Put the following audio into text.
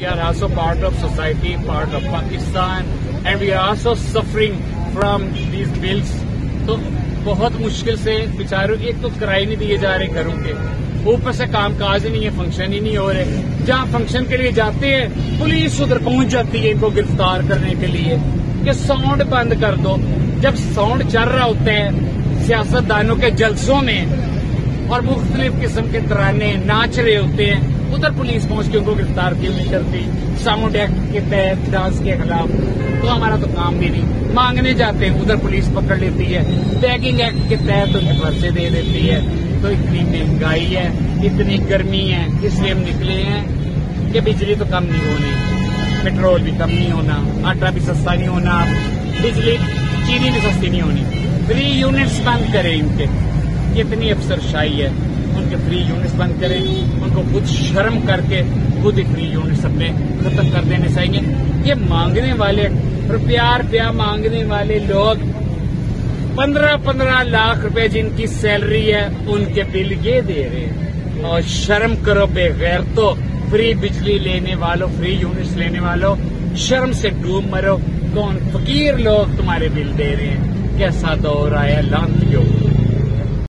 we are also part of society, part of Pakistan, and we are also suffering from these bills. تو بہت مشکل سے بیچاروں ایک تو کرائے نہیں دیے جا رہے گھروں کے، اوپر سے کام کاج نہیں ہے، فنکشن ہی نہیں ہو رہے. جہاں فنکشن کے لیے جاتے ہیں پولیس ادھر پہنچ جاتی ہے ان کو گرفتار کرنے کے لیے کہ ساؤنڈ بند کر دو. جب ساؤنڈ چل رہا ہوتا ہے سیاست دانوں کے جلسوں میں اور مختلف قسم کے ترانے ناچ رہے ہوتے ہیں، ادھر پولیس پہنچ کے ان کو گرفتار کیوں نہیں کرتی؟ ساؤنڈ ایکٹ کے تحت ڈانس کے خلاف تو ہمارا تو کام بھی نہیں. مانگنے جاتے ہیں ادھر پولیس پکڑ لیتی ہے، بیگنگ ایکٹ کے تحت ان کے پرچے دے دیتی ہے. تو اتنی مہنگائی ہے، اتنی گرمی ہے، اس لیے ہم نکلے ہیں کہ بجلی تو کم نہیں ہونی، پیٹرول بھی کم نہیں ہونا، آٹا بھی سستا نہیں ہونا، بجلی چینی بھی سستی نہیں ہونی. فری یونٹس بند کریں ان کے، کتنی افسر شاہی ہے، ان کے فری یونٹس بند کریں. ان کو خود شرم کر کے خود ہی فری یونٹس اپنے ختم کر دینے چاہیے. یہ مانگنے والے روپیہ مانگنے والے لوگ 15 لاکھ روپے جن کی سیلری ہے ان کے بل یہ دے رہے ہیں. اور شرم کرو بے غیر، تو فری بجلی لینے والوں، فری یونٹس لینے والوں، شرم سے ڈوب مرو. کون فقیر لوگ تمہارے بل دے رہے ہیں؟ کیسا دور آیا لانتیوں.